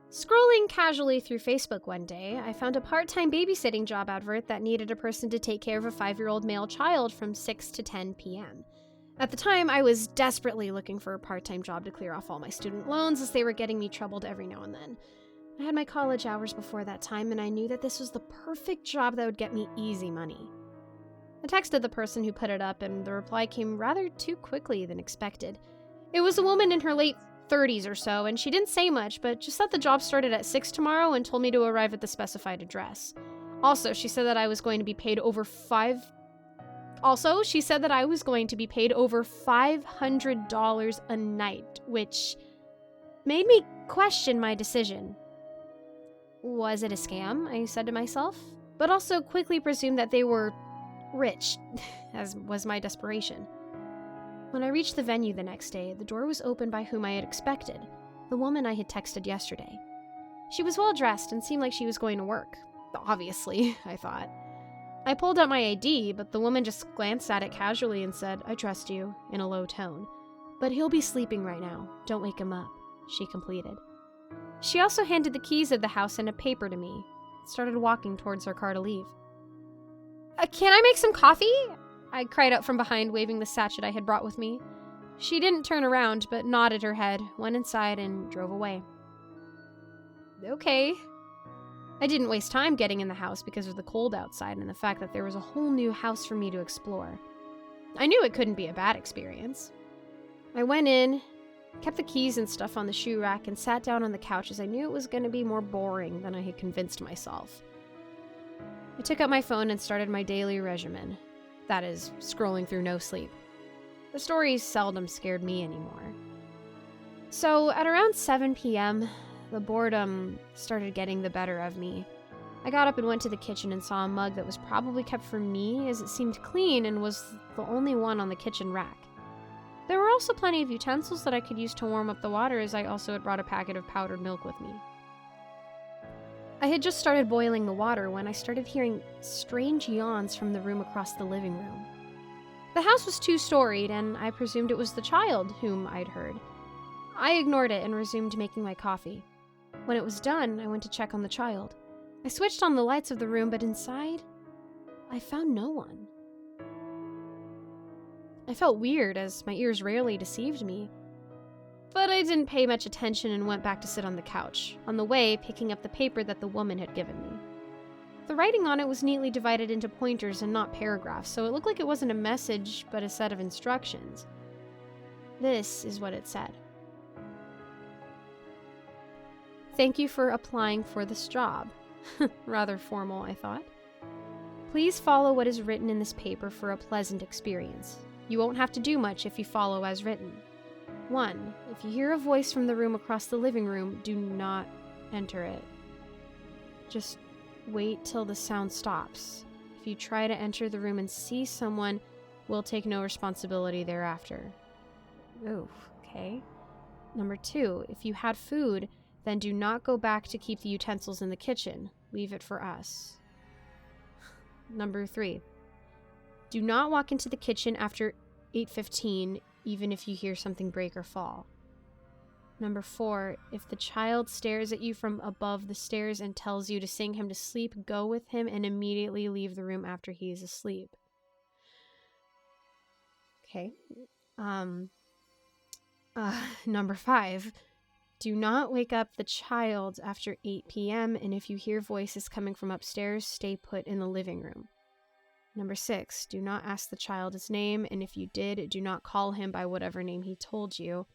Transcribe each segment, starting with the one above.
Scrolling casually through Facebook one day, I found a part-time babysitting job advert that needed a person to take care of a 5-year-old male child from 6 to 10 p.m. At the time, I was desperately looking for a part-time job to clear off all my student loans as they were getting me troubled every now and then. I had my college hours before that time, and I knew that this was the perfect job that would get me easy money. I texted the person who put it up, and the reply came rather too quickly than expected. It was a woman in her late 30s or so, and she didn't say much, but just said the job started at 6 tomorrow and told me to arrive at the specified address. Also, she said that I was going to be paid over $500 a night, which made me question my decision. Was it a scam? I said to myself, but also quickly presumed that they were rich, as was my desperation. When I reached the venue the next day, the door was opened by whom I had expected, the woman I had texted yesterday. She was well dressed and seemed like she was going to work. Obviously, I thought. I pulled out my ID, but the woman just glanced at it casually and said, "I trust you," in a low tone. "But he'll be sleeping right now. Don't wake him up," she completed. She also handed the keys of the house and a paper to me, and started walking towards her car to leave. Can I make some coffee?" I cried out from behind, waving the sachet I had brought with me. She didn't turn around, but nodded her head, went inside, and drove away. Okay. I didn't waste time getting in the house because of the cold outside and the fact that there was a whole new house for me to explore. I knew it couldn't be a bad experience. I went in, kept the keys and stuff on the shoe rack, and sat down on the couch as I knew it was going to be more boring than I had convinced myself. I took out my phone and started my daily regimen. That is, scrolling through no sleep. The stories seldom scared me anymore. So, at around 7 p.m., the boredom started getting the better of me. I got up and went to the kitchen and saw a mug that was probably kept for me, as it seemed clean and was the only one on the kitchen rack. There were also plenty of utensils that I could use to warm up the water, as I also had brought a packet of powdered milk with me. I had just started boiling the water when I started hearing strange yawns from the room across the living room. The house was 2-storied, and I presumed it was the child whom I'd heard. I ignored it and resumed making my coffee. When it was done, I went to check on the child. I switched on the lights of the room, but inside, I found no one. I felt weird, as my ears rarely deceived me. But I didn't pay much attention and went back to sit on the couch, on the way picking up the paper that the woman had given me. The writing on it was neatly divided into pointers and not paragraphs, so it looked like it wasn't a message, but a set of instructions. This is what it said. "Thank you for applying for this job." Rather formal, I thought. "Please follow what is written in this paper for a pleasant experience. You won't have to do much if you follow as written. 1. If you hear a voice from the room across the living room, do not enter it. Just wait till the sound stops. If you try to enter the room and see someone, we'll take no responsibility thereafter." Ooh, okay. 2. If you had food, then do not go back to keep the utensils in the kitchen. Leave it for us. 3. Do not walk into the kitchen after 8:15, even if you hear something break or fall. 4, if the child stares at you from above the stairs and tells you to sing him to sleep, go with him and immediately leave the room after he is asleep. Okay. 5, do not wake up the child after 8 p.m., and if you hear voices coming from upstairs, stay put in the living room. 6, do not ask the child his name, and if you did, do not call him by whatever name he told you.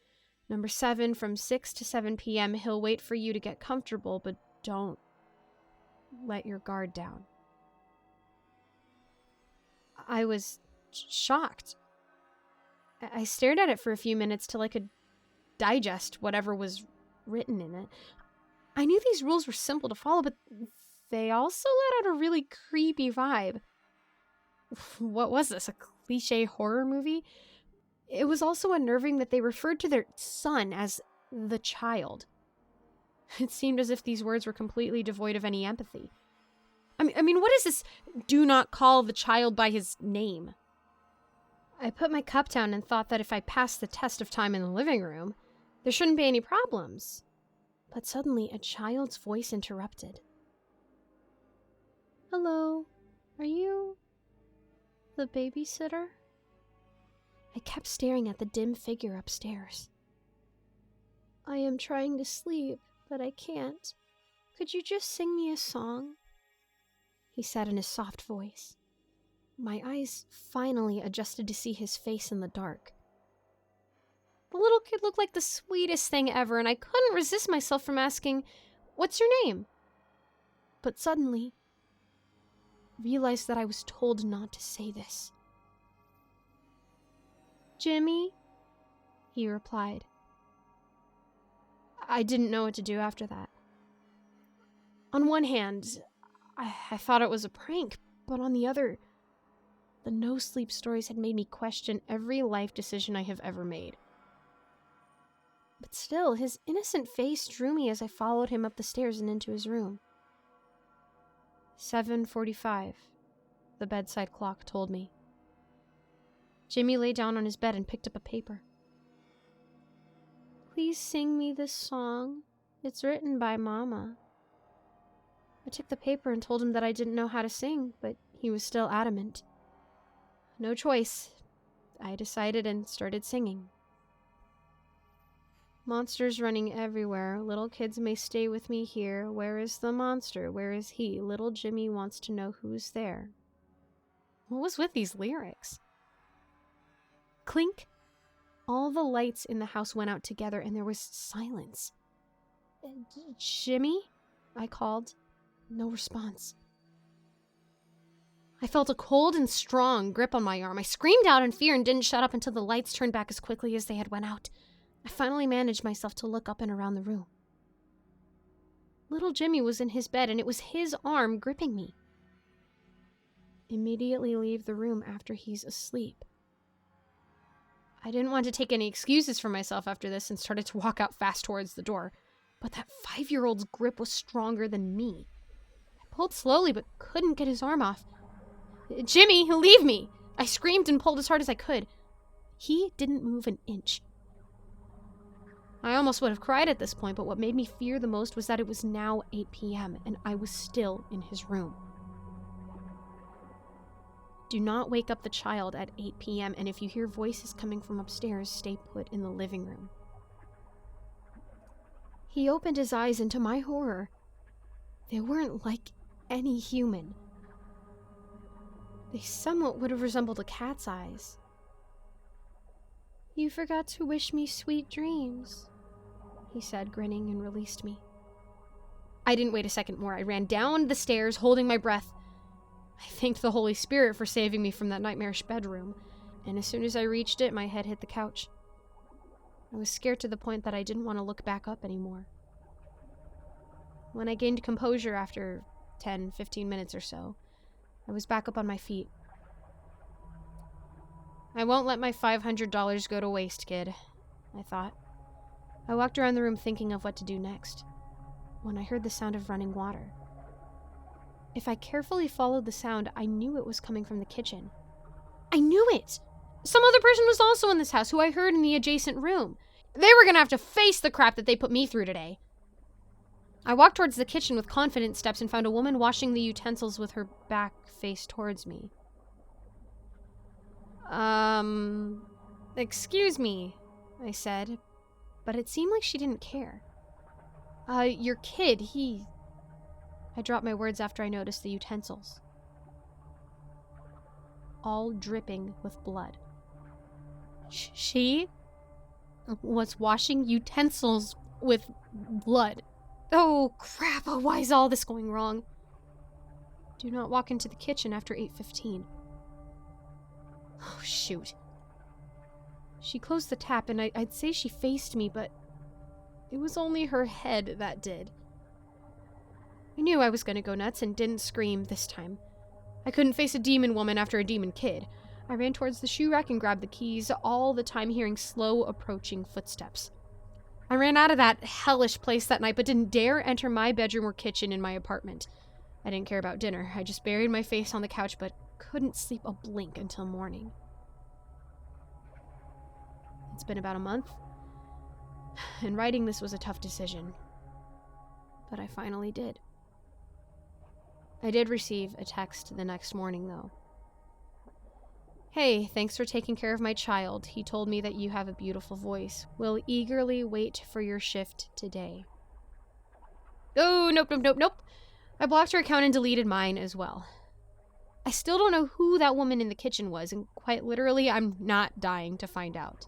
7, from 6 to 7 p.m., he'll wait for you to get comfortable, but don't let your guard down. I was shocked. I stared at it for a few minutes till I could digest whatever was written in it. I knew these rules were simple to follow, but they also let out a really creepy vibe. What was this, a cliche horror movie? It was also unnerving that they referred to their son as the child. It seemed as if these words were completely devoid of any empathy. I mean, what is this, do not call the child by his name? I put my cup down and thought that if I passed the test of time in the living room, there shouldn't be any problems. But suddenly a child's voice interrupted. "Hello, are you the babysitter?" I kept staring at the dim figure upstairs. "I am trying to sleep, but I can't. Could you just sing me a song?" he said in his soft voice. My eyes finally adjusted to see his face in the dark. The little kid looked like the sweetest thing ever, and I couldn't resist myself from asking, "What's your name?" But suddenly, realized that I was told not to say this. "Jimmy," he replied. I didn't know what to do after that. On one hand, I thought it was a prank, but on the other, the no-sleep stories had made me question every life decision I have ever made. But still, his innocent face drew me as I followed him up the stairs and into his room. 7:45, the bedside clock told me. Jimmy lay down on his bed and picked up a paper. "Please sing me this song. It's written by Mama." I took the paper and told him that I didn't know how to sing, but he was still adamant. No choice. I decided and started singing. "Monsters running everywhere. Little kids may stay with me here. Where is the monster? Where is he? Little Jimmy wants to know who's there." What was with these lyrics? Clink. All the lights in the house went out together and there was silence. "Jimmy?" I called. No response. I felt a cold and strong grip on my arm. I screamed out in fear and didn't shut up until the lights turned back as quickly as they had went out. I finally managed myself to look up and around the room. Little Jimmy was in his bed and it was his arm gripping me. "Immediately leave the room after he's asleep." I didn't want to take any excuses for myself after this and started to walk out fast towards the door. But that 5-year-old's grip was stronger than me. I pulled slowly but couldn't get his arm off. "Jimmy, leave me!" I screamed and pulled as hard as I could. He didn't move an inch. I almost would have cried at this point, but what made me fear the most was that it was now 8 p.m. and I was still in his room. Do not wake up the child at 8 p.m. and if you hear voices coming from upstairs, stay put in the living room. He opened his eyes, and to my horror, they weren't like any human. They somewhat would have resembled a cat's eyes. "You forgot to wish me sweet dreams," he said, grinning, and released me. I didn't wait a second more. I ran down the stairs, holding my breath. I thanked the Holy Spirit for saving me from that nightmarish bedroom, and as soon as I reached it, my head hit the couch. I was scared to the point that I didn't want to look back up anymore. When I gained composure after 10-15 minutes or so, I was back up on my feet. I won't let my $500 go to waste, kid, I thought. I walked around the room thinking of what to do next, when I heard the sound of running water. If I carefully followed the sound, I knew it was coming from the kitchen. I knew it! Some other person was also in this house who I heard in the adjacent room. They were gonna have to face the crap that they put me through today. I walked towards the kitchen with confident steps and found a woman washing the utensils with her back faced towards me. Excuse me, I said, but it seemed like she didn't care. Your kid, I dropped my words after I noticed the utensils. All dripping with blood. She was washing utensils with blood. Oh, crap. Oh, why is all this going wrong? Do not walk into the kitchen after 8:15. Oh, shoot. She closed the tap, and I'd say she faced me, but it was only her head that did. I knew I was going to go nuts and didn't scream this time. I couldn't face a demon woman after a demon kid. I ran towards the shoe rack and grabbed the keys, all the time hearing slow approaching footsteps. I ran out of that hellish place that night, but didn't dare enter my bedroom or kitchen in my apartment. I didn't care about dinner. I just buried my face on the couch, but couldn't sleep a blink until morning. It's been about a month, and writing this was a tough decision. but I finally did. I did receive a text the next morning, though. Hey, thanks for taking care of my child. He told me that you have a beautiful voice. Will eagerly wait for your shift today. Oh, nope. I blocked her account and deleted mine as well. I still don't know who that woman in the kitchen was, and quite literally, I'm not dying to find out.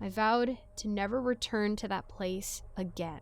I vowed to never return to that place again.